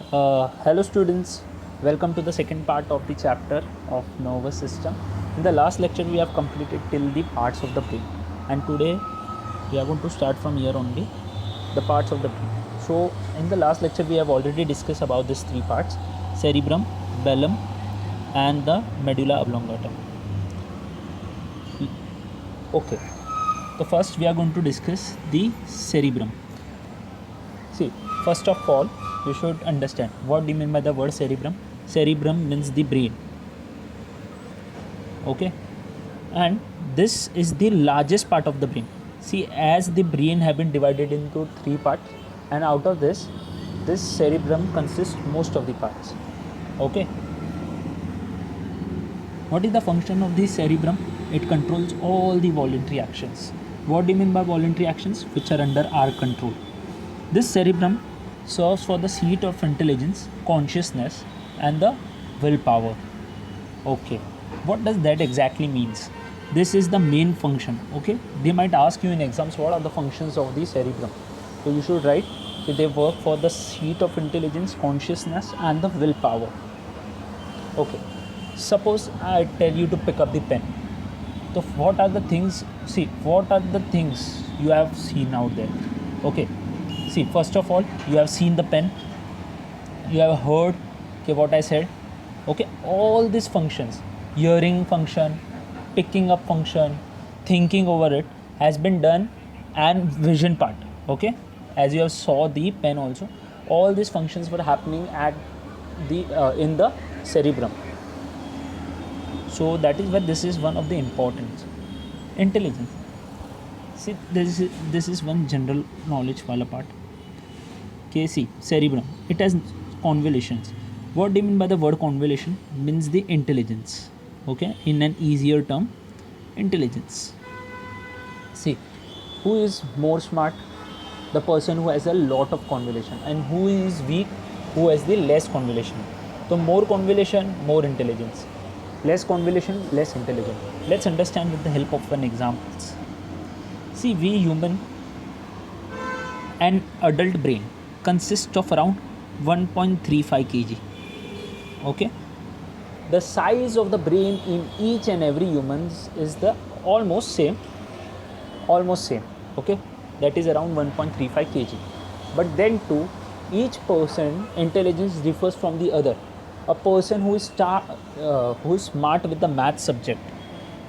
Hello students, welcome to the second part of the chapter of nervous system. In the last lecture we have completed till the parts of the brain, and today we are going to start from here only the parts of the brain. So in the last lecture we have already discussed about these three parts: cerebrum, velum and the medulla oblongata. Okay, so first we are going to discuss the cerebrum. See, first of all, you should understand what do you mean by the word cerebrum. Cerebrum means the brain. Okay, and this is the largest part of the brain. See, as the brain have been divided into three parts, and out of this cerebrum consists most of the parts. Okay, what is the function of the cerebrum? It controls all the voluntary actions. What do you mean by voluntary actions? Which are under our control. This cerebrum serves for the seat of intelligence, consciousness, and the willpower. Okay, what does that exactly means? This is the main function. Okay, they might ask you in exams what are the functions of the cerebrum. So you should write that they work for the seat of intelligence, consciousness, and the willpower. Okay, suppose I tell you to pick up the pen. So what are the things? See, what are the things you have seen out there? Okay, see, first of all, you have seen the pen, you have heard what I said. Okay, all these functions, hearing function, picking up function, thinking over it has been done, and vision part. Okay, as you have saw the pen also, all these functions were happening at the in the cerebrum. So that is why this is one of the importance. Intelligence. See, this is one general knowledge wala part. KC, cerebrum. It has convolutions. What do you mean by the word convolution? Means the intelligence. Okay, in an easier term, intelligence. See, who is more smart? The person who has a lot of convolution. And who is weak? Who has the less convolution. So more convolution, more intelligence. Less convolution, less intelligence. Let's understand with the help of an examples. See, we human, an adult brain consists of around 1.35 kg. Okay, the size of the brain in each and every humans is the almost same. Okay, that is around 1.35 kg. But then too, each person intelligence differs from the other. A person who is smart with the math subject,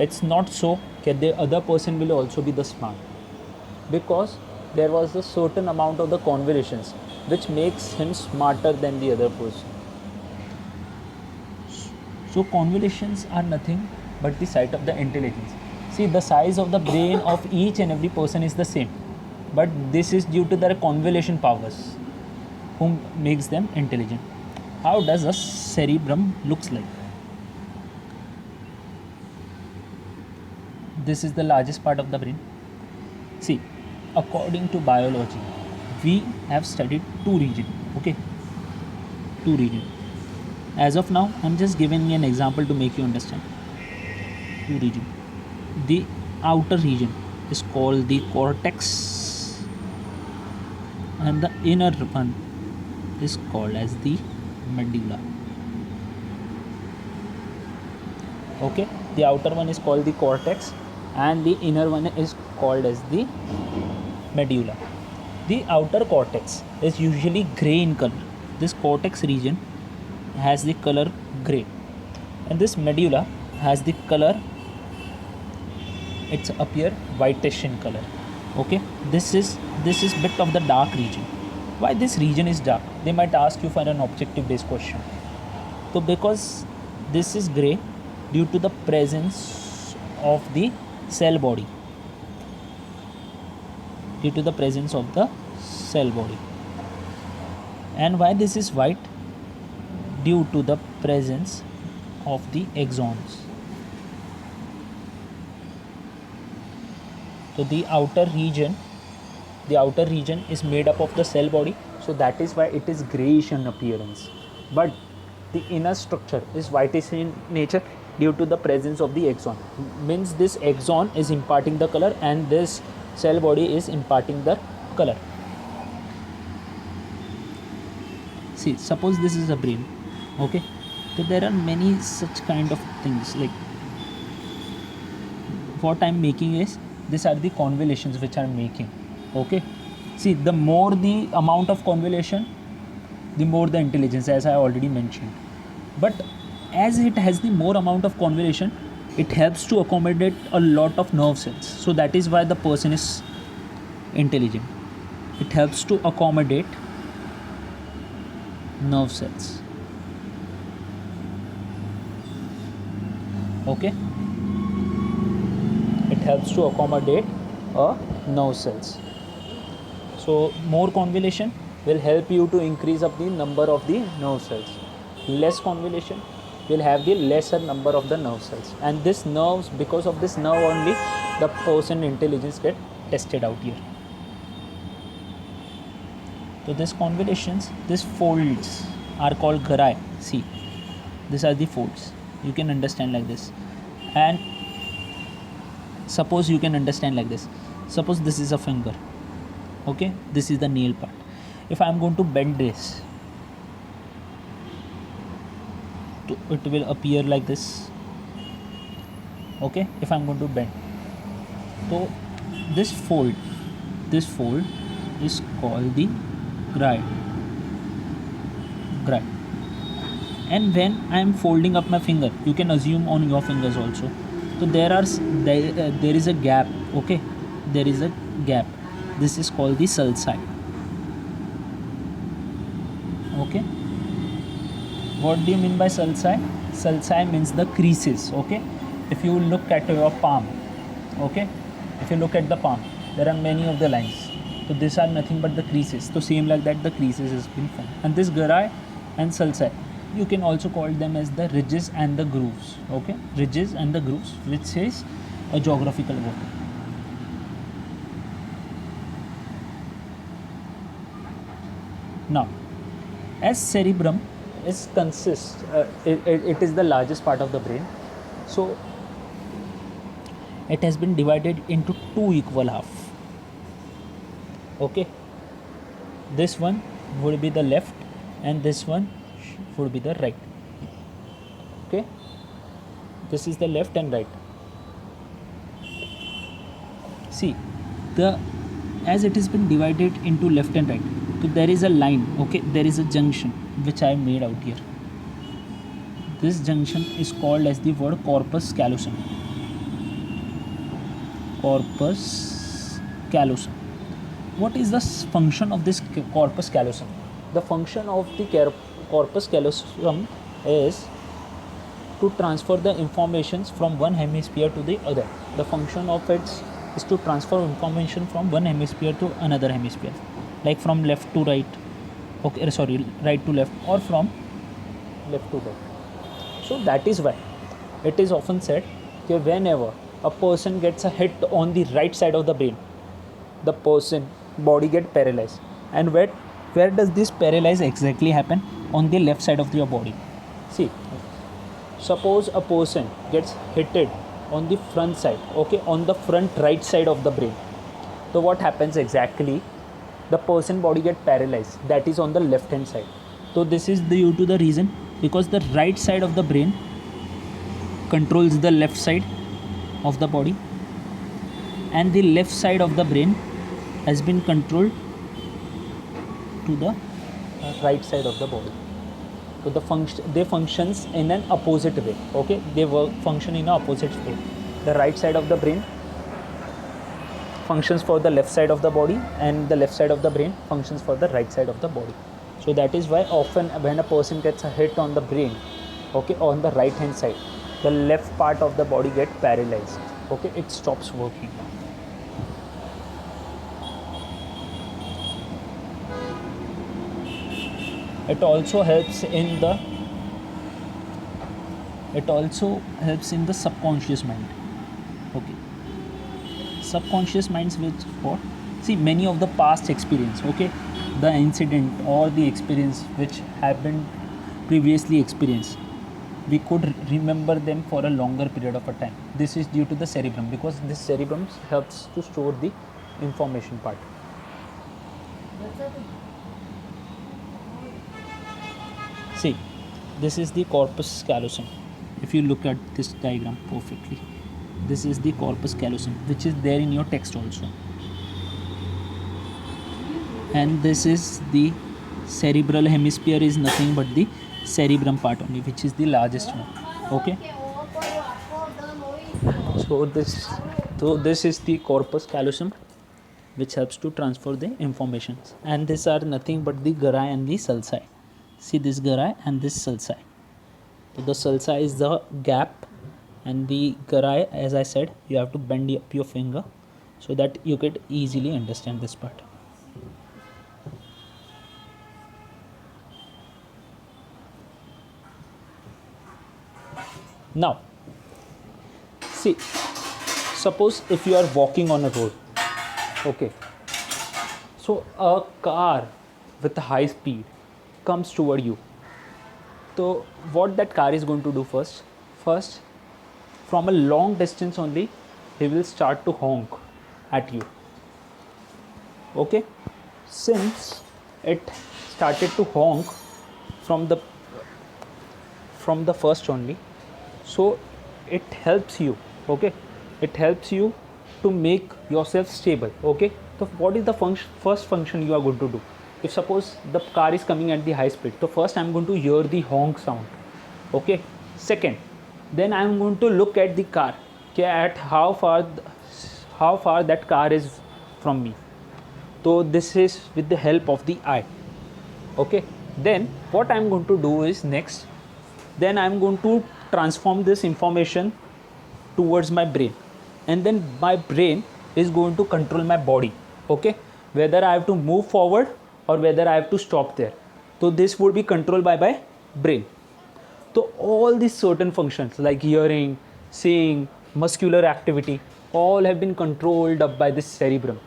it's not so that the other person will also be the smart, because there was a certain amount of the convolutions which makes him smarter than the other person. So convolutions are nothing but the size of the intelligence. See, the size of the brain of each and every person is the same, but this is due to their convolution powers whom makes them intelligent. How does a cerebrum looks like? This is the largest part of the brain. See, according to biology, we have studied two regions. Okay, two regions. As of now, I'm just giving you an example to make you understand. Two regions. The outer region is called the cortex, and the inner one is called as the medulla. Okay, the outer one is called the cortex, and the inner one is called as the medulla. The outer cortex is usually gray in color. This cortex region has the color gray, and this medulla has the color, it's appear whitish in color. Okay, this is bit of the dark region. Why this region is dark? They might ask you for an objective based question. So because this is gray due to the presence of the cell body. Due to the presence of the cell body. And why this is white? Due to the presence of the axons. So the outer region is made up of the cell body, so that is why it is grayish in appearance. But the inner structure is whitish in nature due to the presence of the axon. Means this axon is imparting the color, and this cell body is imparting the color. See, suppose this is a brain, okay, so there are many such kind of things. Like what I'm making is, these are the convolutions which I'm making, okay. See, the more the amount of convolution, the more the intelligence, as I already mentioned. But as it has the more amount of convolution, it helps to accommodate a lot of nerve cells, so that is why the person is intelligent. It helps to accommodate nerve cells, okay. It helps to accommodate nerve cells. So more convolution will help you to increase up the number of the nerve cells. Less convolution will have the lesser number of the nerve cells, and this nerves, because of this nerve only, the person intelligence get tested out here. So this convolutions, these folds are called grahi. See, these are the folds. You can understand like this. And suppose you can understand like this. Suppose this is a finger, okay, this is the nail part. If I am going to bend this, it will appear like this, okay. If I am going to bend, so this fold is called the grahi. And when I am folding up my finger, you can assume on your fingers also, so there is a gap, okay, there is a gap. This is called the sulci, okay. What do you mean by sulci? Sulci means the creases, okay. If you look at your palm, okay, if you look at the palm, there are many of the lines, so these are nothing but the creases. So same like that, the creases has been formed. And this grahi and sulci, you can also call them as the ridges and the grooves, okay. Ridges and the grooves, which is a geographical word. Now, as cerebrum it is the largest part of the brain, so it has been divided into two equal half, okay. This one would be the left and this one would be the right, okay. This is the left and right. See, as it has been divided into left and right, so there is a line, okay, there is a junction which I made out here. This junction is called as the word corpus callosum. Corpus callosum. What is the function of this corpus callosum? The function of the corpus callosum is to transfer the informations from one hemisphere to the other. The function of it is to transfer information from one hemisphere to another hemisphere, like from left to right, okay, sorry, right to left, or from left to right. So that is why it is often said that whenever a person gets a hit on the right side of the brain, the person body get paralyzed. And where does this paralyze exactly happen? On the left side of your body. See, suppose a person gets hit on the front side, okay, on the front right side of the brain. So what happens exactly? The person body get paralyzed, that is on the left hand side. So this is due to the reason because the right side of the brain controls the left side of the body, and the left side of the brain has been controlled to the right side of the body. So they functions in an opposite way, okay, they function in an opposite way. The right side of the brain functions for the left side of the body, and the left side of the brain functions for the right side of the body. So that is why often when a person gets a hit on the brain, okay, on the right hand side, the left part of the body gets paralyzed, okay, it stops working. It also helps in the subconscious mind, okay. Subconscious minds, which what? See, many of the past experience, okay, the incident or the experience which have been previously experienced, we could remember them for a longer period of a time. This is due to the cerebrum, because this cerebrum helps to store the information part. See, this is the corpus callosum. If you look at this diagram perfectly, this is the corpus callosum, which is there in your text also. And this is the cerebral hemisphere, is nothing but the cerebrum part only, which is the largest one. Okay. So this is the corpus callosum, which helps to transfer the information. And these are nothing but the gyrri and the sulci. See this gyrri and this sulci. So the sulci is the gap, and the gyrri, as I said, you have to bend up your finger so that you could easily understand this part. Now, see, suppose if you are walking on a road, okay, so a car with a high speed comes toward you. So what that car is going to do first, from a long distance only, he will start to honk at you. Okay, since it started to honk from the first only, so it helps you. Okay, it helps you to make yourself stable. Okay, so what is the first function you are going to do? If suppose the car is coming at the high speed, so first I am going to hear the honk sound. Okay, second, then I am going to look at the car, at how far that car is from me. So this is with the help of the eye. Okay, then what I am going to do is next, then I am going to transform this information towards my brain, and then my brain is going to control my body. Okay, whether I have to move forward or whether I have to stop there. So this would be controlled by my brain. So all these certain functions like hearing, seeing, muscular activity, all have been controlled up by this cerebrum.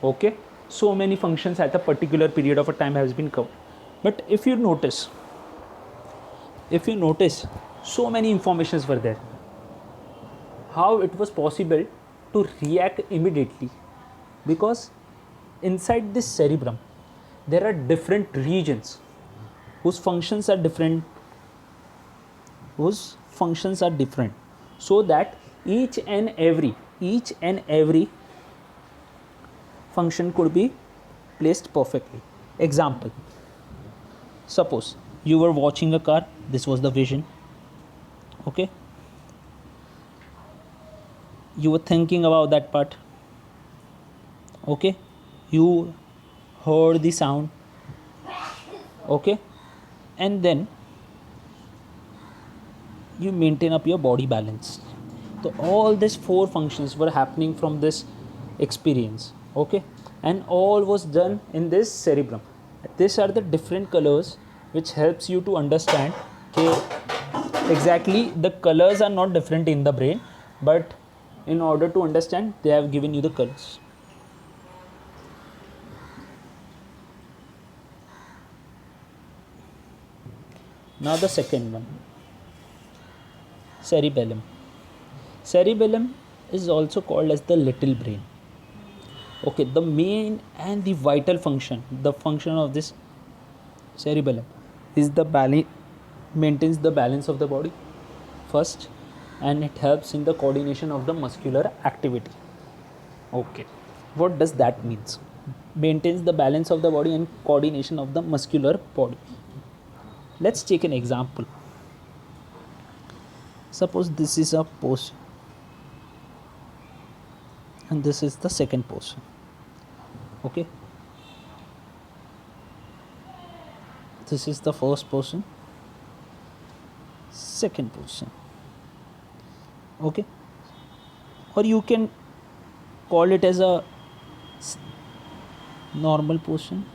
Okay, so many functions at a particular period of a time has been covered. But if you notice, so many informations were there. How it was possible to react immediately? Because inside this cerebrum there are different regions whose functions are different, so that each and every function could be placed perfectly. Example, suppose you were watching a car, this was the vision. Okay, you were thinking about that part. Okay, you heard the sound. Okay, and then you maintain up your body balance. So all these four functions were happening from this experience. Okay, and all was done in this cerebrum. These are the different colors which helps you to understand. Okay, exactly, the colors are not different in the brain, but in order to understand, they have given you the colors. Now the second one, cerebellum. Cerebellum is also called as the little brain. Okay, the main and the vital function, the function of this cerebellum is the maintains the balance of the body first, and it helps in the coordination of the muscular activity. Okay, what does that means? Maintains the balance of the body and coordination of the muscular body. Let's take an example. Suppose this is a pose and this is the second pose. Okay, this is the first person, second person. Okay, or you can call it as a normal person,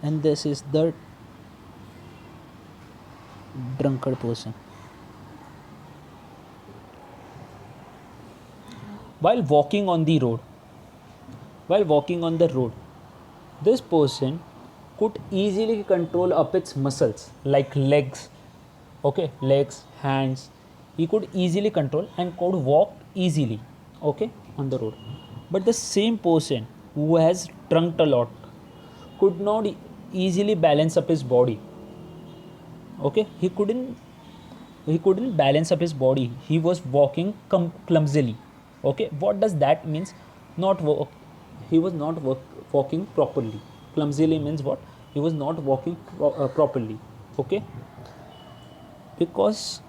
and this is the drunkard person. While walking on the road, this person could easily control up its muscles like legs. Okay, legs, hands, he could easily control and could walk easily. Okay, on the road. But the same person who has drunk a lot could not easily balance up his body. Okay, he couldn't balance up his body. He was walking clumsily. Okay, what does that means? Not walk. He was not walking properly. Clumsily means what? He was not walking properly. Okay, because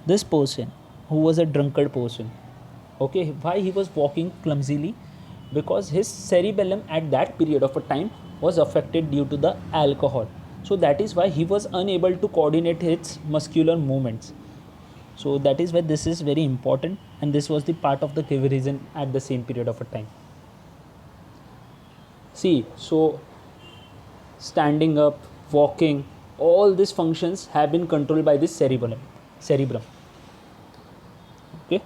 this person who was a drunkard person, okay, why he was walking clumsily? Because his cerebellum at that period of a time was affected due to the alcohol. So that is why he was unable to coordinate his muscular movements. So that is why this is very important, and this was the part of the reason at the same period of a time. See, so standing up, walking, all these functions have been controlled by this cerebrum. Okay,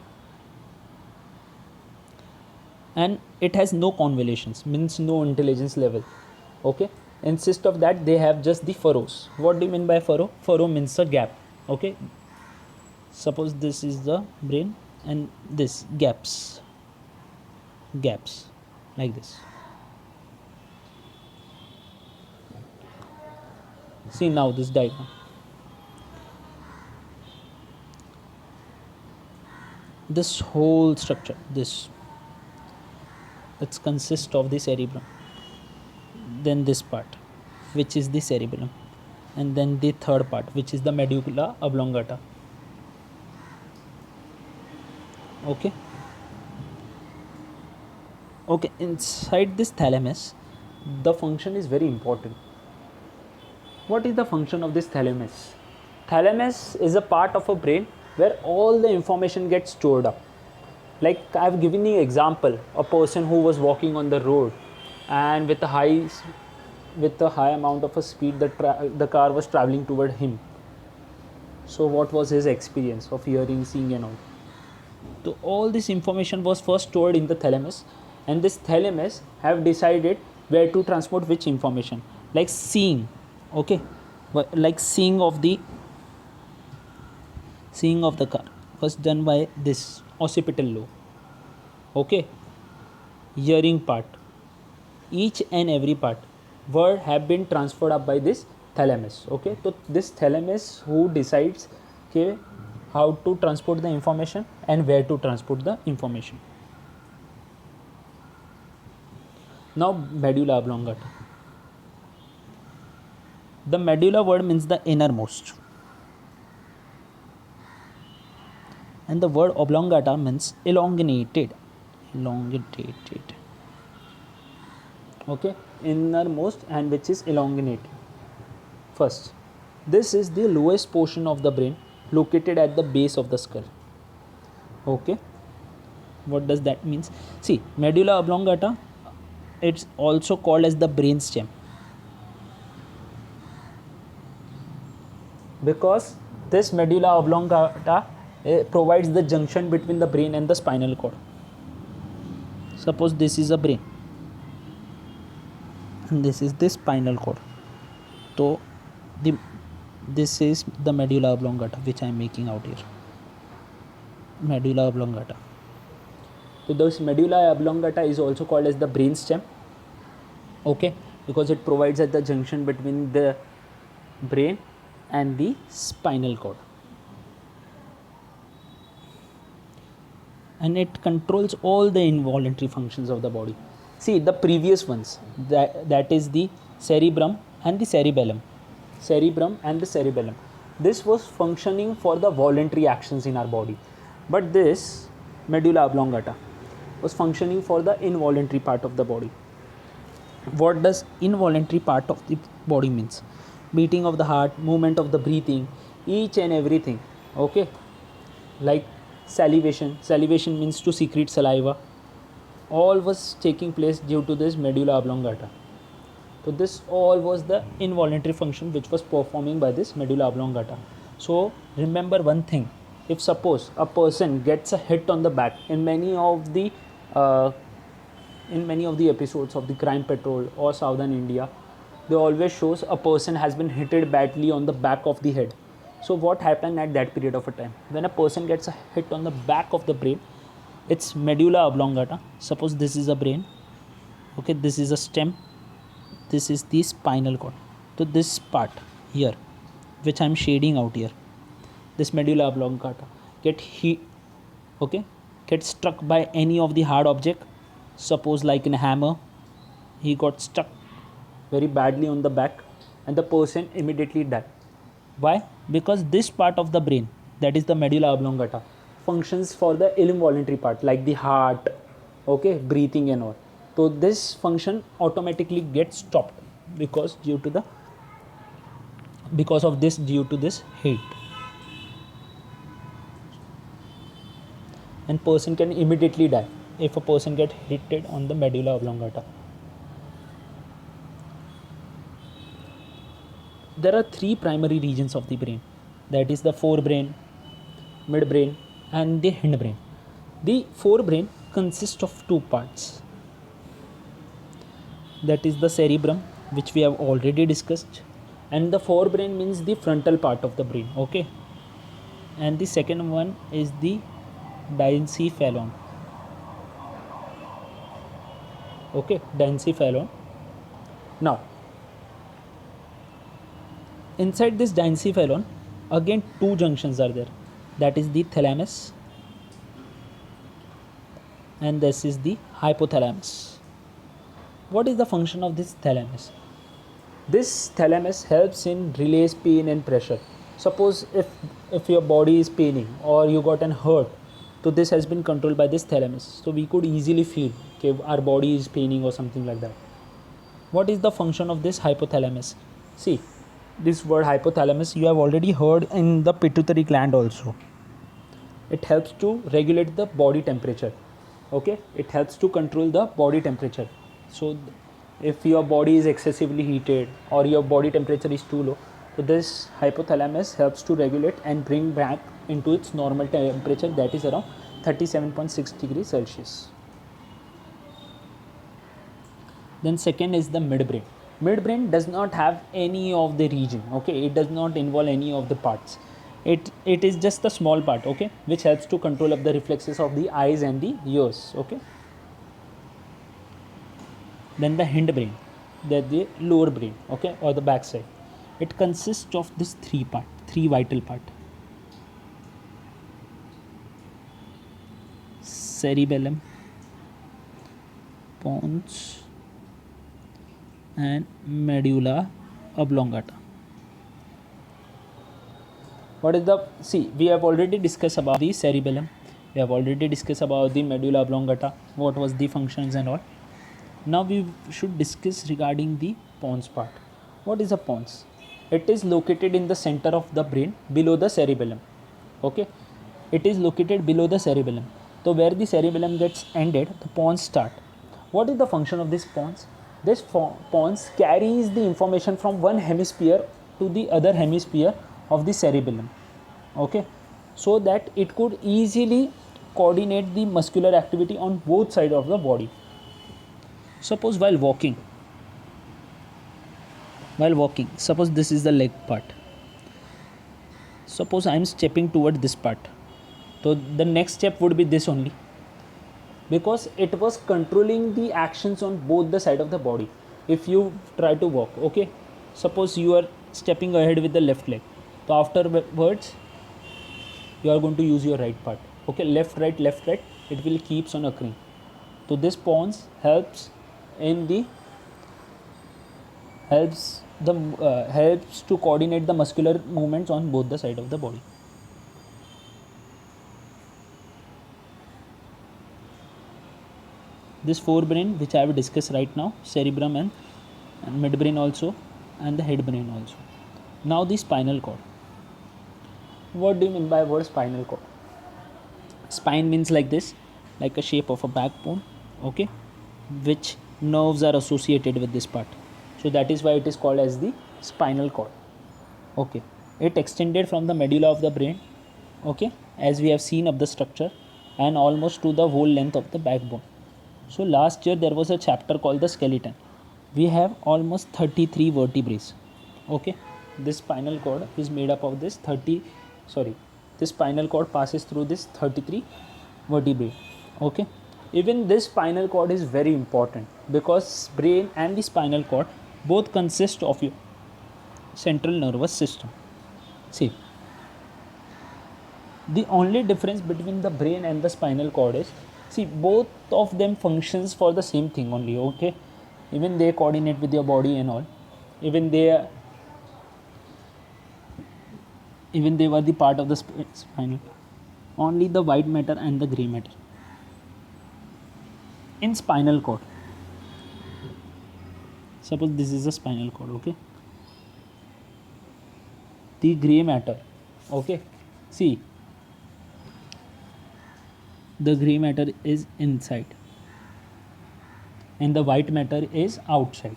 and it has no convolutions, means no intelligence level. Okay, instead of that they have just the furrows. What do you mean by furrow? Furrow means a gap. Okay, suppose this is the brain and this gaps like this. See now this diagram. This whole structure, this, it consists of the cerebrum, then this part which is the cerebellum, and then the third part which is the medulla oblongata. Okay, inside this thalamus the function is very important. What is the function of this thalamus? Thalamus is a part of a brain where all the information gets stored up. Like I have given you example, a person who was walking on the road and with a high amount of a speed, the car was traveling toward him. So what was his experience of hearing, seeing and all? So all this information was first stored in the thalamus, and this thalamus have decided where to transport which information. Like seeing, okay, but like seeing of the car was done by this occipital lobe. Okay, hearing part, each and every part word have been transferred up by this thalamus. Okay, so this thalamus who decides okay, how to transport the information and where to transport the information. Now medulla oblongata. The medulla word means the innermost, and the word oblongata means elongated. Okay, innermost, and which is elongated. First, this is the lowest portion of the brain located at the base of the skull. Okay, what does that means? See, medulla oblongata, it's also called as the brain stem, because this medulla oblongata provides the junction between the brain and the spinal cord. Suppose this is a brain and this is the spinal cord. So this is the medulla oblongata which I am making out here. Medulla oblongata. So this medulla oblongata is also called as the brain stem. Okay, because it provides at the junction between the brain and the spinal cord, and it controls all the involuntary functions of the body. See the previous ones, that is the cerebrum and the cerebellum. This was functioning for the voluntary actions in our body, but this medulla oblongata was functioning for the involuntary part of the body. What does involuntary part of the body means? Beating of the heart, movement of the breathing, each and everything. Okay, like salivation means to secrete saliva, all was taking place due to this medulla oblongata. So this all was the involuntary function which was performing by this medulla oblongata. So remember one thing, if suppose a person gets a hit on the back, in many of the episodes of the Crime Patrol or Southern India, they always shows a person has been hit badly on the back of the head. So what happened at that period of a time? When a person gets a hit on the back of the brain, it's medulla oblongata. Suppose this is a brain, okay, this is a stem, this is the spinal cord. So this part here, which I'm shading out here, this medulla oblongata get struck by any of the hard object. Suppose like in a hammer, he got stuck very badly on the back, and the person immediately died. Why? Because this part of the brain, that is the medulla oblongata, functions for the involuntary part like the heart, okay, breathing and all. So this function automatically gets stopped because due to this heat, and person can immediately die if a person get hit on the medulla oblongata. There are three primary regions of the brain, that is the forebrain, midbrain and the hindbrain. The forebrain consists of two parts, that is the cerebrum, which we have already discussed, and the forebrain means the frontal part of the brain, okay, and the second one is the diencephalon, okay, diencephalon. Now inside this diencephalon, again two junctions are there, that is the thalamus and this is the hypothalamus. What is the function of this thalamus? This thalamus helps in release pain and pressure. Suppose if your body is paining or you got an hurt, so this has been controlled by this thalamus. So we could easily feel okay, our body is paining or something like that. What is the function of this hypothalamus? See, this word hypothalamus you have already heard in the pituitary gland also. It helps to regulate the body temperature, okay, it helps to control the body temperature. So if your body is excessively heated or your body temperature is too low, so this hypothalamus helps to regulate and bring back into its normal temperature, that is around 37.6 degrees Celsius. Then second is the midbrain. Midbrain does not have any of the region, okay, it does not involve any of the parts. It is just a small part, okay, which helps to control of the reflexes of the eyes and the ears, okay. Then the hindbrain, that the lower brain, okay, or the back side. It consists of this three vital part: cerebellum, pons and medulla oblongata. What is the, see, we have already discussed about the cerebellum, we have already discussed about the medulla oblongata, what was the functions and all. Now we should discuss regarding the pons part. What is a pons? It is located in the center of the brain below the cerebellum, okay, it is located below the cerebellum. So where the cerebellum gets ended, the pons start. What is the function of this pons? This pons carries the information from one hemisphere to the other hemisphere of the cerebellum, okay, so that it could easily coordinate the muscular activity on both sides of the body. Suppose while walking, suppose this is the leg part, suppose I am stepping toward this part, so the next step would be this only, because it was controlling the actions on both the side of the body. If you try to walk, okay, suppose you are stepping ahead with the left leg, so afterwards you are going to use your right part, okay, left right, it will keeps on occurring. So this pons helps to coordinate the muscular movements on both the side of the body. This forebrain, which I have discussed right now, cerebrum and midbrain also, and the head brain also. Now the spinal cord. What do you mean by word spinal cord? Spine means like this, like a shape of a backbone, okay, which nerves are associated with this part. So that is why it is called as the spinal cord, okay. It extended from the medulla of the brain, okay, as we have seen of the structure, and almost to the whole length of the backbone. So last year there was a chapter called the skeleton. We have almost 33 vertebrae, okay. This spinal cord is made up of this spinal cord passes through this 33 vertebrae, okay. Even this spinal cord is very important, because brain and the spinal cord Both consist of your central nervous system. See, the only difference between the brain and the spinal cord is, see, both of them functions for the same thing only. Okay, even they coordinate with your body and all, even they were the part of the spinal. Only the white matter and the gray matter in spinal cord. Suppose this is a spinal cord. Okay, the gray matter. Okay, see, the gray matter is inside and the white matter is outside.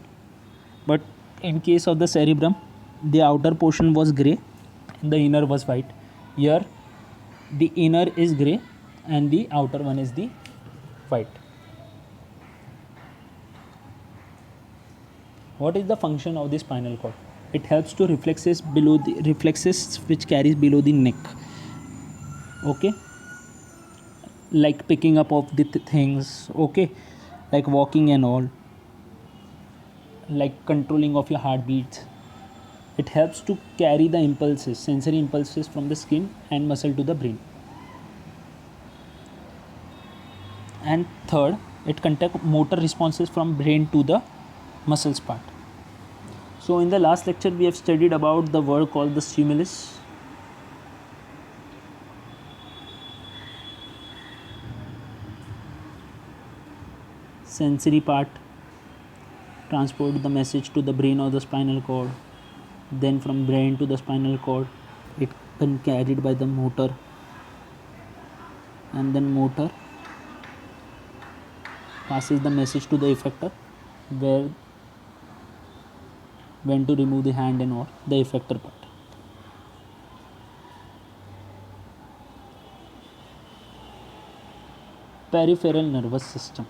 But in case of the cerebrum, the outer portion was gray and the inner was white. Here the inner is gray and the outer one is the white. What is the function of the spinal cord? It helps to reflexes which carries below the neck. Okay, like picking up of the things. Okay, like walking and all, like controlling of your heartbeats. It helps to carry the impulses, sensory impulses from the skin and muscle to the brain. And third, it conducts motor responses from brain to the muscles part. So in the last lecture we have studied about the word called the stimulus. Sensory part transport the message to the brain or the spinal cord, then from brain to the spinal cord it can carried by the motor, and then motor passes the message to the effector where when to remove the hand and or the effector part. Peripheral nervous system.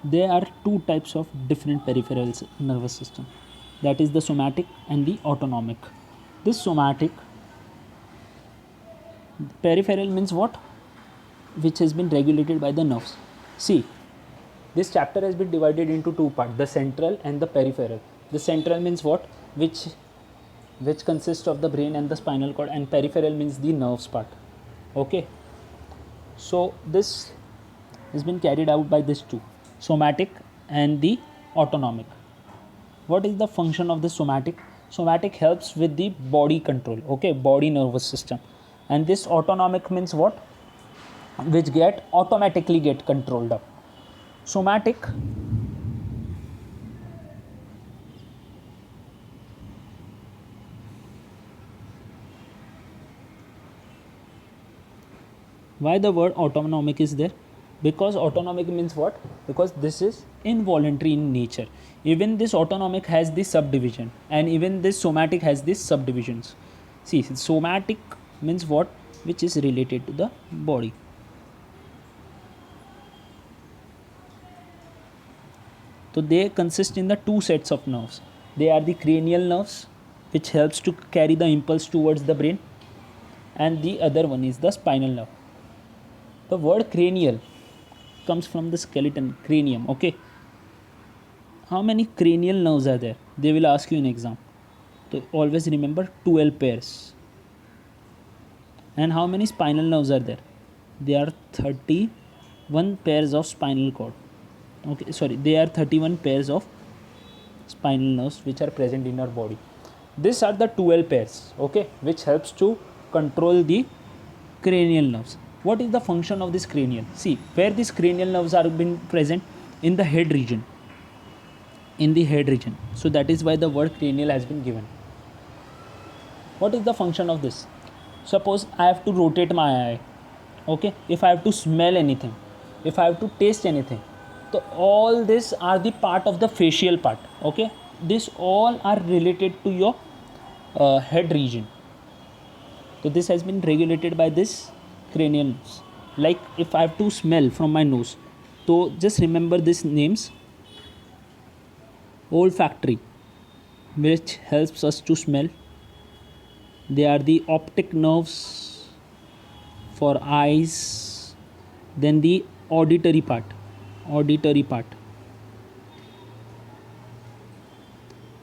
There are two types of different peripheral nervous system, that is the somatic and the autonomic. This somatic, peripheral means what? Which has been regulated by the nerves. See, this chapter has been divided into two parts, the central and the peripheral. The central means what? Which consists of the brain and the spinal cord, and peripheral means the nerves part. Okay, so this has been carried out by these two, somatic and the autonomic. What is the function of the somatic? Somatic helps with the body control. Okay, body nervous system. And this autonomic means what? Which automatically get controlled up. Somatic why the word autonomic is there? Because autonomic means what? Because this is involuntary in nature. Even this autonomic has this subdivision, and even this somatic has these subdivisions. See, somatic means what? Which is related to the body. So they consist in the two sets of nerves. They are the cranial nerves, which helps to carry the impulse towards the brain, and the other one is the spinal nerve. The word cranial comes from the skeleton, cranium. Okay, how many cranial nerves are there? They will ask you in exam. So always remember 12 pairs. And how many spinal nerves are there? There are 31 pairs of spinal cord. Okay, sorry, there are 31 pairs of spinal nerves which are present in our body. These are the 12 pairs, okay, which helps to control the cranial nerves. What is the function of this cranial? See, where these cranial nerves are been present? In the head region. In the head region. So that is why the word cranial has been given. What is the function of this? Suppose I have to rotate my eye. Okay, if I have to smell anything, if I have to taste anything, so all these are the part of the facial part. Okay, this all are related to your head region. So this has been regulated by this cranial nerves. Like if I have to smell from my nose, so just remember these names. Olfactory, which helps us to smell. They are the optic nerves for eyes. Then the auditory part.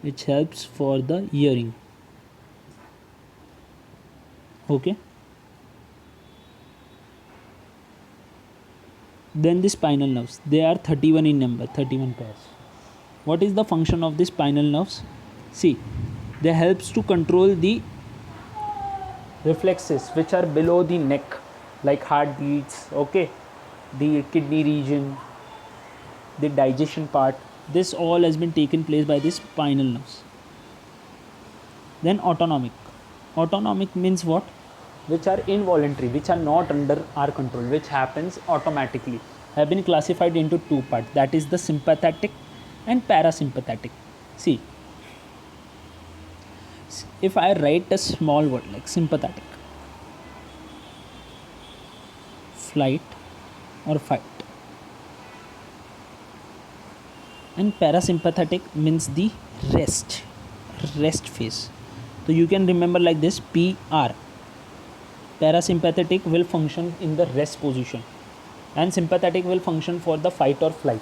which helps for the hearing. Okay. Then the spinal nerves, they are 31 in number, 31 pairs. What is the function of the spinal nerves? See, they helps to control the reflexes which are below the neck, like heartbeats, okay, the kidney region, the digestion part. This all has been taken place by the spinal nerves. Then autonomic. Autonomic means what? Which are involuntary, which are not under our control, which happens automatically, have been classified into two parts, that is the sympathetic and parasympathetic. See, if I write a small word like sympathetic, flight or fight, and parasympathetic means the rest phase. So you can remember like this, PR. Parasympathetic will function in the rest position and sympathetic will function for the fight or flight.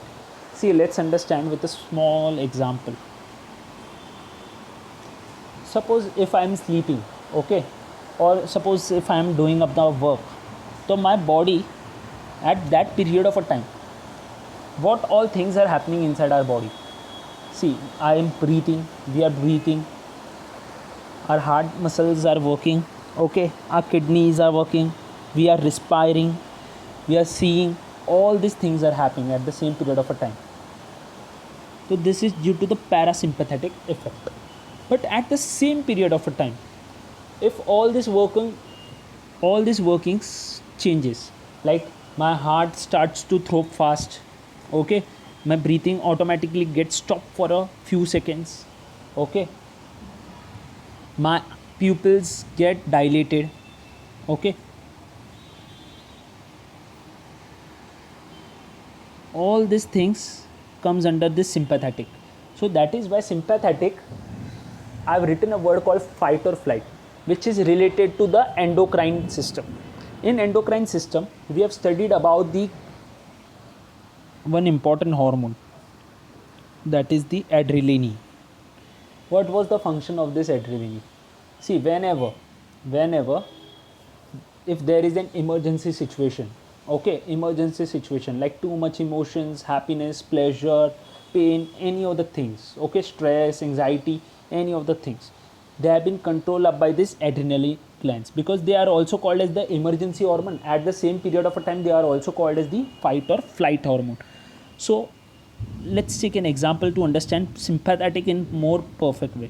See, let's understand with a small example. Suppose if I am sleeping, okay, or suppose if I am doing up the work, so my body at that period of a time, what all things are happening inside our body? See, I am breathing, we are breathing, our heart muscles are working, okay, our kidneys are working, we are respiring, we are seeing, all these things are happening at the same period of a time. So this is due to the parasympathetic effect. But at the same period of a time, if all this workings changes, like my heart starts to throb fast, okay, my breathing automatically gets stopped for a few seconds, okay, my pupils get dilated, okay, all these things comes under this sympathetic. So that is why sympathetic, I have written a word called fight or flight, which is related to the endocrine system. In endocrine system, we have studied about the one important hormone, that is the adrenaline. What was the function of this adrenaline? See, whenever if there is an emergency situation, okay, emergency situation like too much emotions, happiness, pleasure, pain, any of the things, okay, stress, anxiety, any of the things, they have been controlled up by this adrenaline glands, because they are also called as the emergency hormone. At the same period of a time, they are also called as the fight or flight hormone. So let's take an example to understand sympathetic in more perfect way.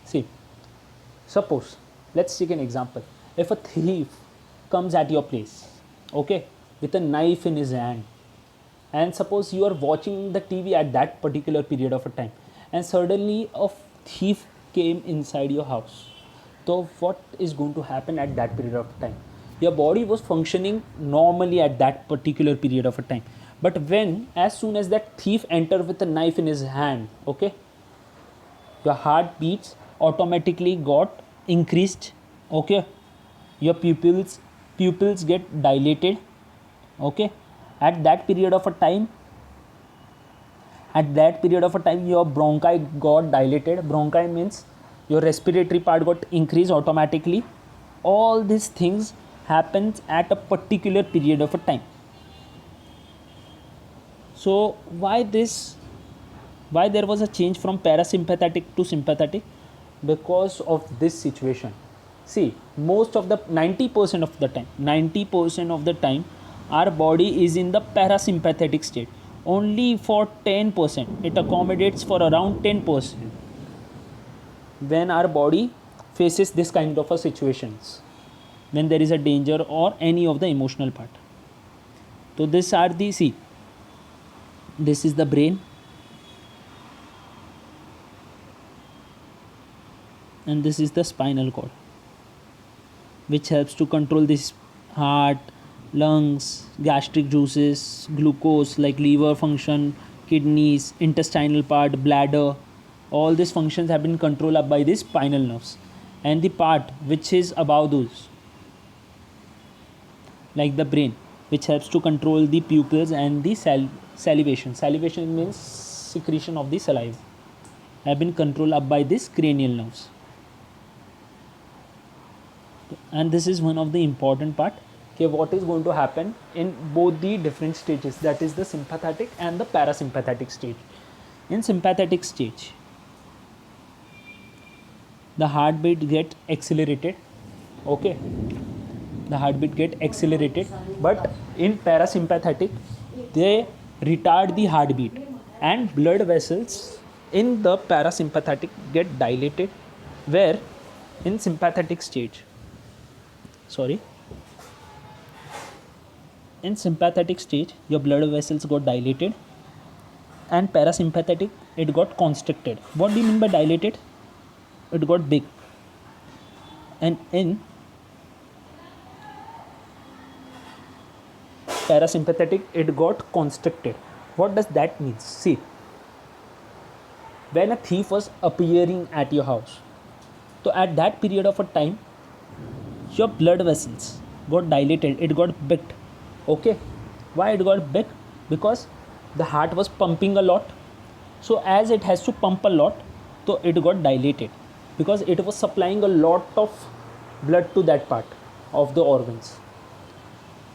See, suppose, let's take an example. If a thief comes at your place, okay, with a knife in his hand, and suppose you are watching the TV at that particular period of a time, and suddenly a thief came inside your house, so what is going to happen at that period of time? Your body was functioning normally at that particular period of a time, but when, as soon as that thief entered with a knife in his hand, okay, your heart beats automatically got increased, okay, your pupils get dilated, okay, at that period of a time your bronchi got dilated. Bronchi means your respiratory part got increased automatically. All these things happens at a particular period of a time. So why there was a change from parasympathetic to sympathetic? Because of this situation. See, most of the 90% of the time our body is in the parasympathetic state. Only for 10% it accommodates for around 10% when our body faces this kind of a situations, when there is a danger or any of the emotional part. So this is the brain, and this is the spinal cord, which helps to control this heart, lungs, gastric juices, glucose like liver function, kidneys, intestinal part, bladder. All these functions have been controlled up by the spinal nerves. And the part which is above those, like the brain, which helps to control the pupils and the salivation. Salivation means secretion of the saliva, have been controlled up by these cranial nerves. And this is one of the important part. Okay, what is going to happen in both the different stages, that is the sympathetic and the parasympathetic stage. In sympathetic stage, the heartbeat get accelerated. Okay, the heartbeat get accelerated, but in parasympathetic they retard the heartbeat, and blood vessels in the parasympathetic get dilated, where in sympathetic stage, in sympathetic stage your blood vessels got dilated, and parasympathetic it got constricted. What do you mean by dilated? It got big. And in parasympathetic it got constricted. What does that mean? See, when a thief was appearing at your house, so at that period of a time your blood vessels got dilated, it got big. Okay, why it got big? Because the heart was pumping a lot, so as it has to pump a lot, so it got dilated, because it was supplying a lot of blood to that part of the organs.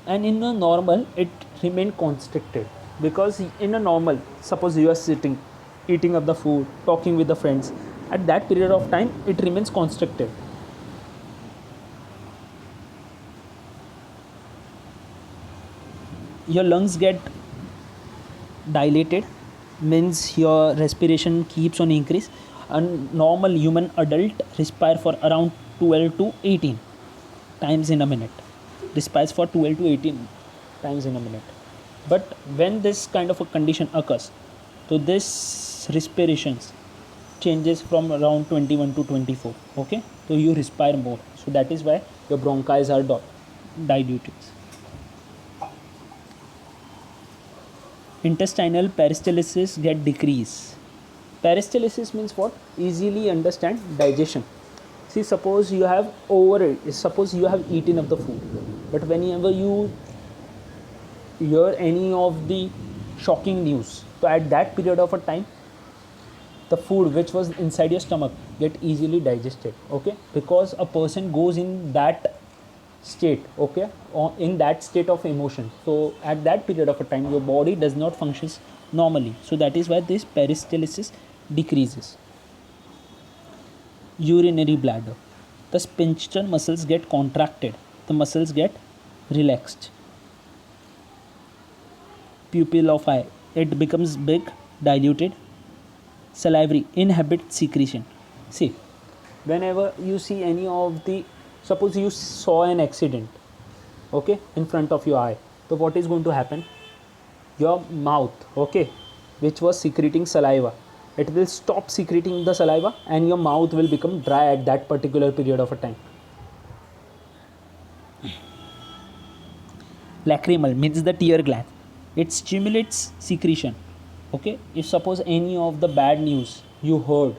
And in a normal it remained constricted, because in a normal, suppose you are sitting eating up the food, talking with the friends, at that period of time it remains constricted. Your lungs get dilated, means your respiration keeps on increase. A normal human adult respire for around 12 to 18 times in a minute, respires for 12 to 18 times in a minute. But when this kind of a condition occurs, so this respirations changes from around 21 to 24. Okay, so you respire more, so that is why your bronchi are diluted. Intestinal peristalsis get decrease. Peristalsis means what? Easily understand, digestion. See, suppose you have eaten up the food, but whenever you hear any of the shocking news, so at that period of a time the food which was inside your stomach get easily digested. Okay, because a person goes in that state, okay, or in that state of emotion, so at that period of a time your body does not functions normally, so that is why this peristalsis decreases. Urinary bladder, the sphincter muscles get contracted, the muscles get relaxed. Pupil of eye, it becomes big, diluted. Salivary, inhibit secretion. See, whenever you see any of the, suppose you saw an accident, okay, in front of your eye, so what is going to happen? Your mouth, okay, which was secreting saliva, it will stop secreting the saliva, and your mouth will become dry at that particular period of a time. Lacrimal means the tear gland, it stimulates secretion. Okay, if suppose any of the bad news you heard,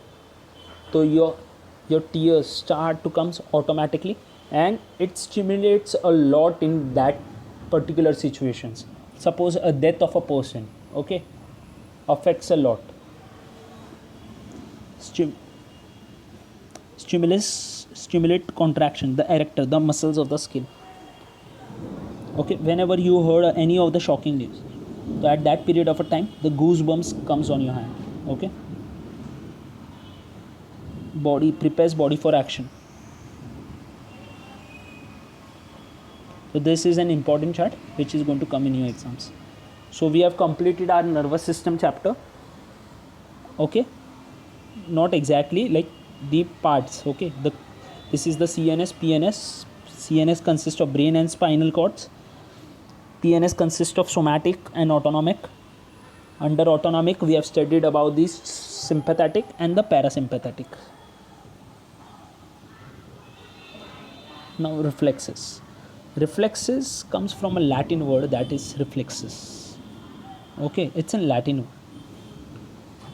so your tears start to come automatically, and it stimulates a lot in that particular situations. Suppose a death of a person, okay, affects a lot. Stimulate contraction, the erector, the muscles of the skin. Okay, whenever you heard any of the shocking news, so at that period of a time the goosebumps comes on your hand. Okay, body prepares body for action. So this is an important chart which is going to come in your exams. So we have completed our nervous system chapter. Okay, not exactly like the parts. Okay, this is the CNS, PNS. CNS consists of brain and spinal cords. PNS consists of somatic and autonomic. Under autonomic we have studied about the sympathetic and the parasympathetic. Now reflexes. Reflexes comes from a Latin word, that is reflexes. Okay, it's a Latin word.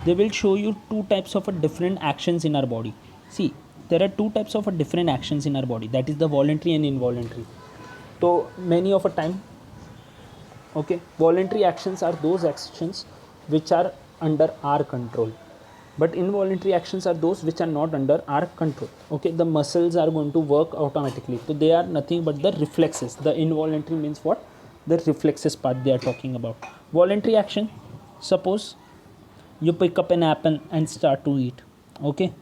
They will show you two types of different actions in our body. See, there are two types of different actions in our body, that is the voluntary and involuntary. So many of a time Okay, voluntary actions are those actions which are under our control, but involuntary actions are those which are not under our control. Okay, the muscles are going to work automatically, so they are nothing but the reflexes. The involuntary means what? The reflexes part they are talking about. Voluntary action, suppose you pick up an apple and start to eat. Okay,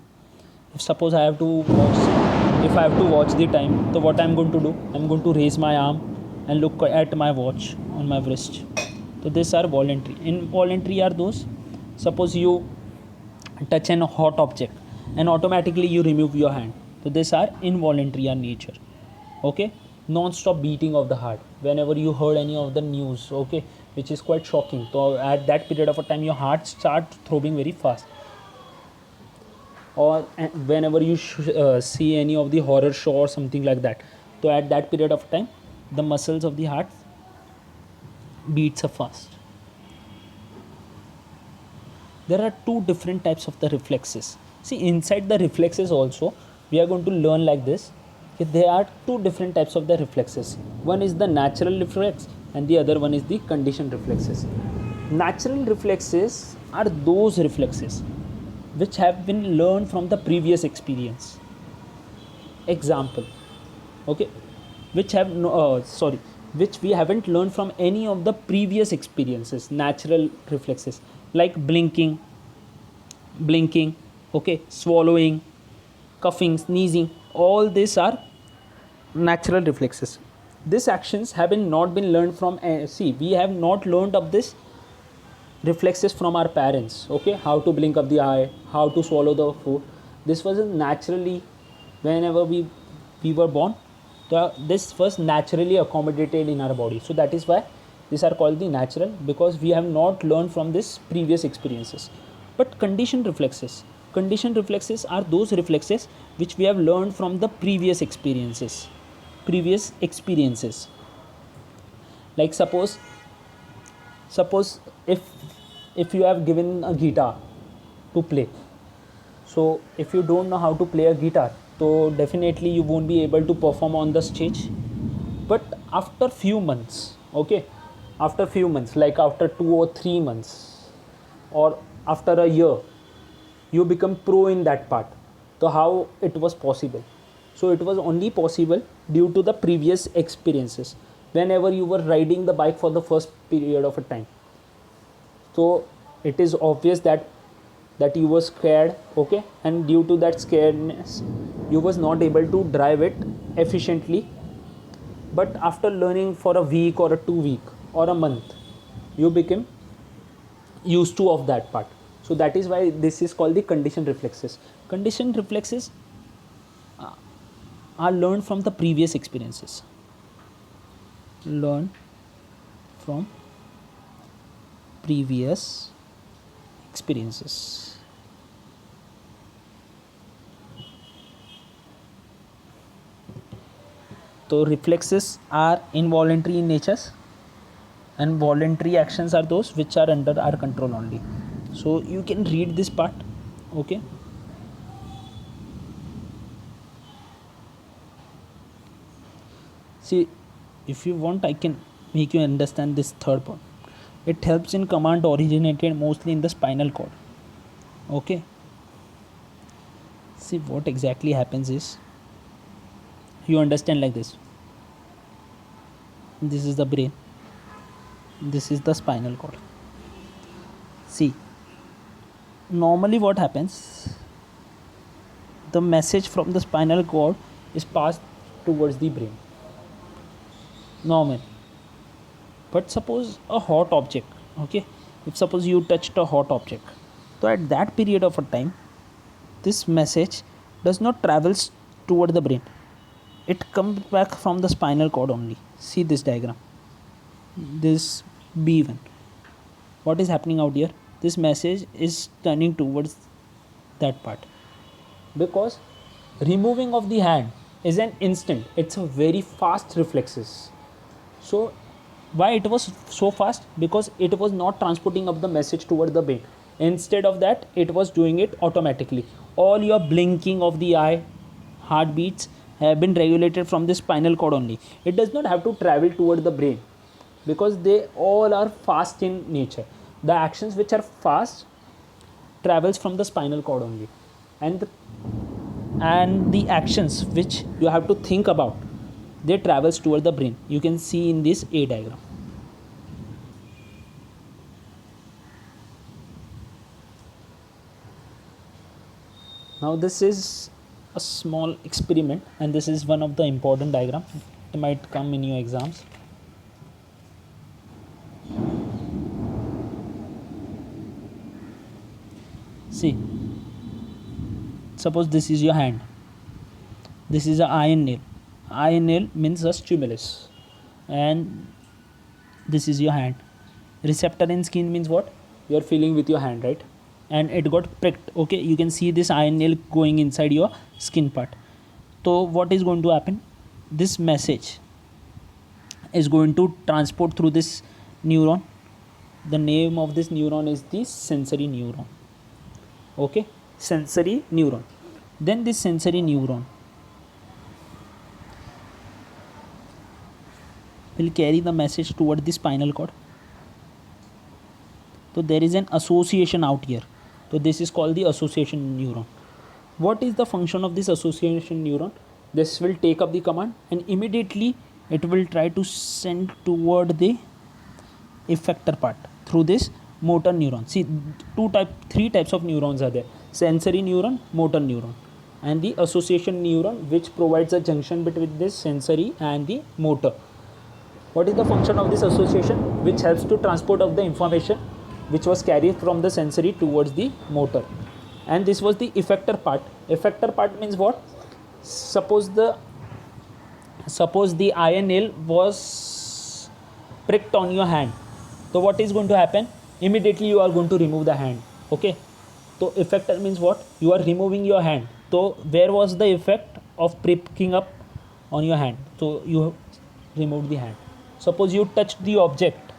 if suppose I have to watch, if I have to watch the time, so what I'm going to do, I'm going to raise my arm and look at my watch on my wrist. So these are voluntary. Involuntary are those, suppose you touch an hot object and automatically you remove your hand, so these are involuntary in nature. Okay, non-stop beating of the heart whenever you heard any of the news, okay, which is quite shocking, so at that period of a time your heart start throbbing very fast. Or whenever you see any of the horror show or something like that, so at that period of time the muscles of the heart beats are fast. There are two different types of the reflexes. See, inside the reflexes also we are going to learn like this, there are two different types of the reflexes. One is the natural reflex and the other one is the conditioned reflexes. Natural reflexes are those reflexes which have been learned from the previous experience. Example, okay, which have which we haven't learned from any of the previous experiences. Natural reflexes like blinking, okay, swallowing, coughing, sneezing, all these are natural reflexes. These actions have not been learned from we have not learned of this reflexes from our parents. Okay, how to blink up the eye, how to swallow the food, this was naturally whenever we were born, this was naturally accommodated in our body, so that is why these are called the natural, because we have not learned from this previous experiences. But conditioned reflexes are those reflexes which we have learned from the previous experiences. Like suppose if you have given a guitar to play, so if you don't know how to play a guitar, so definitely you won't be able to perform on the stage. But after few months, okay, after few months, like after 2 or 3 months or after a year, you become pro in that part. So how it was possible? So it was only possible due to the previous experiences. Whenever you were riding the bike for the first period of a time, so it is obvious that you were scared, okay, and due to that scaredness you was not able to drive it efficiently. But after learning for a week or a 2 week or a month, you became used to of that part. So that is why this is called the conditioned reflexes. Conditioned reflexes are learned from the previous experiences. Learn from previous experiences. So reflexes are involuntary in nature and voluntary actions are those which are under our control only. So you can read this part, okay. See, if you want, I can make you understand this third part. It helps in command originated mostly in the spinal cord. Okay. See, what exactly happens is, you understand like this. This is the brain. This is the spinal cord. See, normally what happens, the message from the spinal cord is passed towards the brain. Normal. But suppose a hot object, okay, if suppose you touched a hot object, so at that period of a time this message does not travels toward the brain, it comes back from the spinal cord only. See this diagram, this B1, what is happening out here, this message is turning towards that part, because removing of the hand is an instant, it's a very fast reflexes. So why it was so fast? Because it was not transporting up the message toward the brain. Instead of that, it was doing it automatically. All your blinking of the eye, heartbeats have been regulated from the spinal cord only. It does not have to travel toward the brain. because they all are fast in nature. The actions which are fast travels from the spinal cord only, and the actions which you have to think about, they travels toward the brain. You can see in this A diagram. Now this is a small experiment, and this is one of the important diagram. It might come in your exams. See, suppose this is your hand, this is a iron nail. Iron nail means a stimulus, and this is your hand. Receptor in skin means what? You are feeling with your hand, right? And it got pricked. Okay, you can see this iron nail going inside your skin part. So what is going to happen? This message is going to transport through this neuron. The name of this neuron is the sensory neuron. Okay, sensory neuron. Then this sensory neuron will carry the message toward the spinal cord. So there is an association out here. So this is called the association neuron. What is the function of this association neuron? This will take up the command and immediately it will try to send toward the effector part through this motor neuron. See, three types of neurons are there: sensory neuron, motor neuron, and the association neuron, which provides a junction between this sensory and the motor. What is the function of this association? Which helps to transport of the information which was carried from the sensory towards the motor. And this was the effector part. Effector part means what? Suppose the iron nail was pricked on your hand. So what is going to happen? Immediately you are going to remove the hand. Okay. So effector means what? You are removing your hand. So where was the effect of pricking up on your hand? So you removed the hand. Suppose you touched the object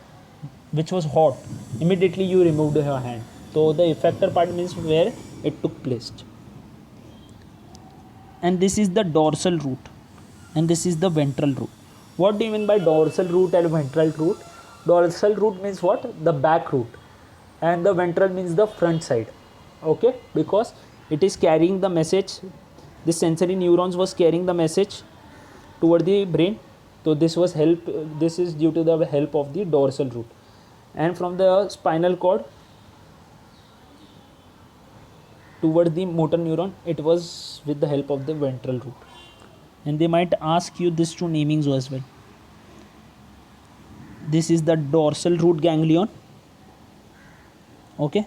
which was hot, immediately you removed your hand. So the effector part means where it took place. And this is the dorsal root, and this is the ventral root. What do you mean by dorsal root and ventral root? Dorsal root means what? The back root, and the ventral means the front side. Okay, because it is carrying the message. The sensory neurons was carrying the message toward the brain. So this is due to the help of the dorsal root. And from the spinal cord toward the motor neuron, it was with the help of the ventral root. And they might ask you these two namings as well. This is the dorsal root ganglion. Okay,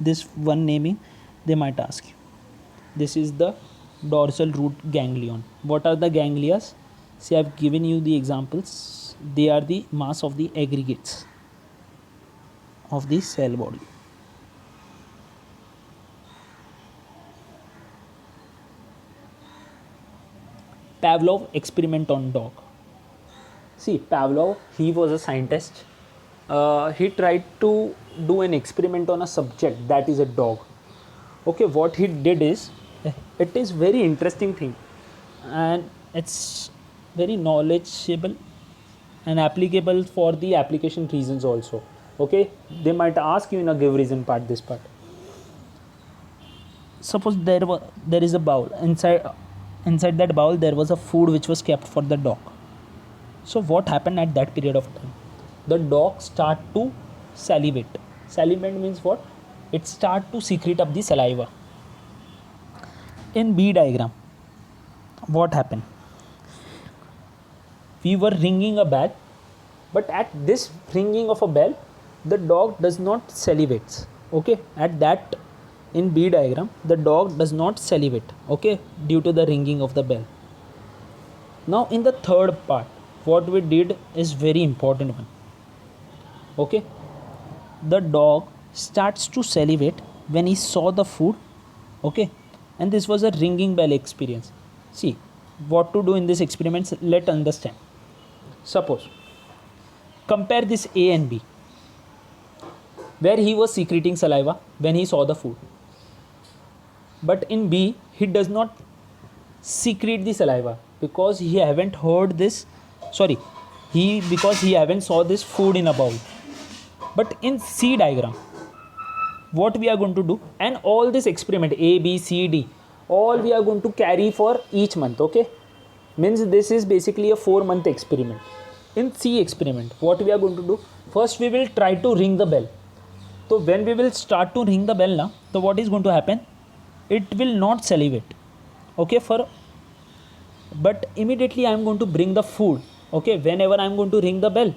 this one naming they might ask you. This is the dorsal root ganglion. What are the ganglia? See, I have given you the examples. They are the mass of the aggregates of the cell body. Pavlov experiment on dog. See, Pavlov, he was a scientist. He tried to do an experiment on a subject, that is a dog. Okay, what he did is, it is very interesting thing, and it's very knowledgeable and applicable for the application reasons also. Okay, they might ask you in a give reason part, this part. Suppose there is a bowl. Inside that bowl there was a food which was kept for the dog. So what happened at that period of time? The dog start to salivate. Salivate means what? It start to secrete up the saliva. In B diagram, what happened? We were ringing a bell, but at this ringing of a bell, the dog does not salivate. Okay, at that, in B diagram, the dog does not salivate. Okay, due to the ringing of the bell. Now in the third part, what we did is very important one. Okay, the dog starts to salivate when he saw the food. Okay, and this was a ringing bell experience. See, what to do in this experiment, let's understand. Suppose, compare this A and B, where he was secreting saliva when he saw the food. But in B, he does not secrete the saliva because he haven't heard this. Sorry, because he haven't saw this food in a bowl. But in C diagram, what we are going to do, and all this experiment A, B, C, D, all we are going to carry for each month. Okay, means this is basically a 4-month experiment. In C experiment, what we are going to do, first we will try to ring the bell. So when we will start to ring the bell now, so what is going to happen, it will not salivate. Okay, but immediately I am going to bring the food. Okay, whenever I am going to ring the bell,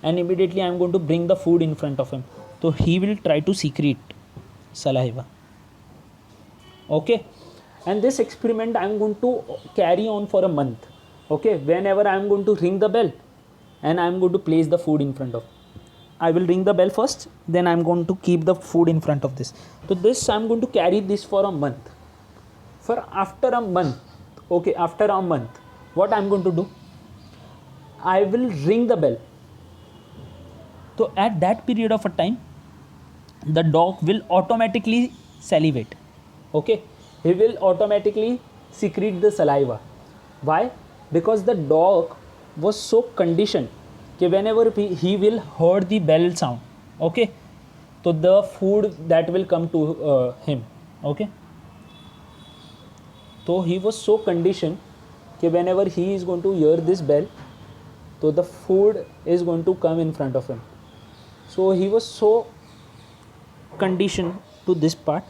and immediately I am going to bring the food in front of him, so he will try to secrete saliva. Okay, and this experiment I am going to carry on for a month. Okay, whenever I am going to ring the bell and I am going to place the food in front of, I will ring the bell first, then I am going to keep the food in front of this. So this I am going to carry this for a month. For after a month, okay, after a month, what I am going to do, I will ring the bell. So at that period of a time, the dog will automatically salivate. Okay, he will automatically secrete the saliva. Why? Because the dog was so conditioned that whenever he will hear the bell sound, okay, so the food that will come to him. Okay, so he was so conditioned that whenever he is going to hear this bell, so the food is going to come in front of him. So he was so conditioned to this part,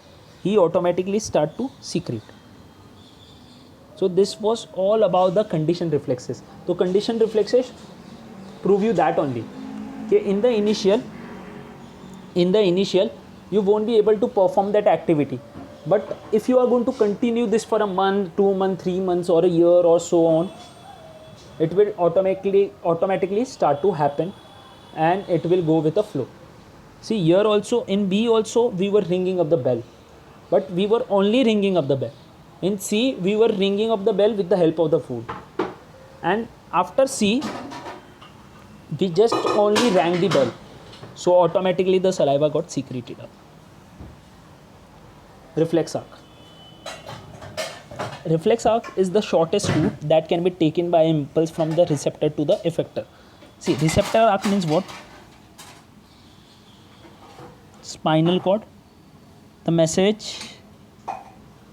he automatically start to secrete. So this was all about the conditioned reflexes. So conditioned reflexes prove you that only, okay, in the initial you won't be able to perform that activity, but if you are going to continue this for a month, 2 months, 3 months, or a year or so on, it will automatically start to happen, and it will go with the flow. See, here also in B also we were ringing up the bell, but we were only ringing up the bell. In C we were ringing up the bell with the help of the food, and after C we just only rang the bell, so automatically the saliva got secreted up. Reflex arc. Reflex arc is the shortest route that can be taken by impulse from the receptor to the effector. See, receptor arc means what? Spinal cord. The message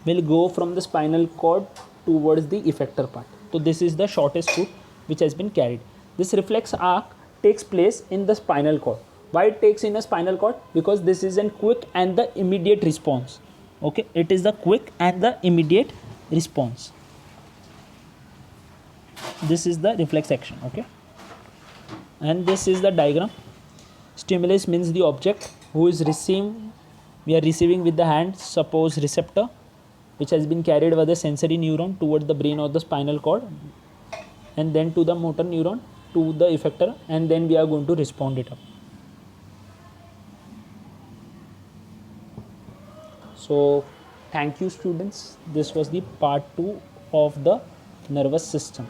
will go from the spinal cord towards the effector part. So this is the shortest route which has been carried. This reflex arc takes place in the spinal cord. Why it takes in a spinal cord? Because this is a quick and the immediate response. Okay, it is the quick and the immediate response. This is the reflex action. Okay, and this is the diagram. Stimulus means the object who is receiving, we are receiving with the hand, suppose receptor, which has been carried by the sensory neuron towards the brain or the spinal cord, and then to the motor neuron to the effector, and then we are going to respond it up. So thank you students, this was the part 2 of the nervous system.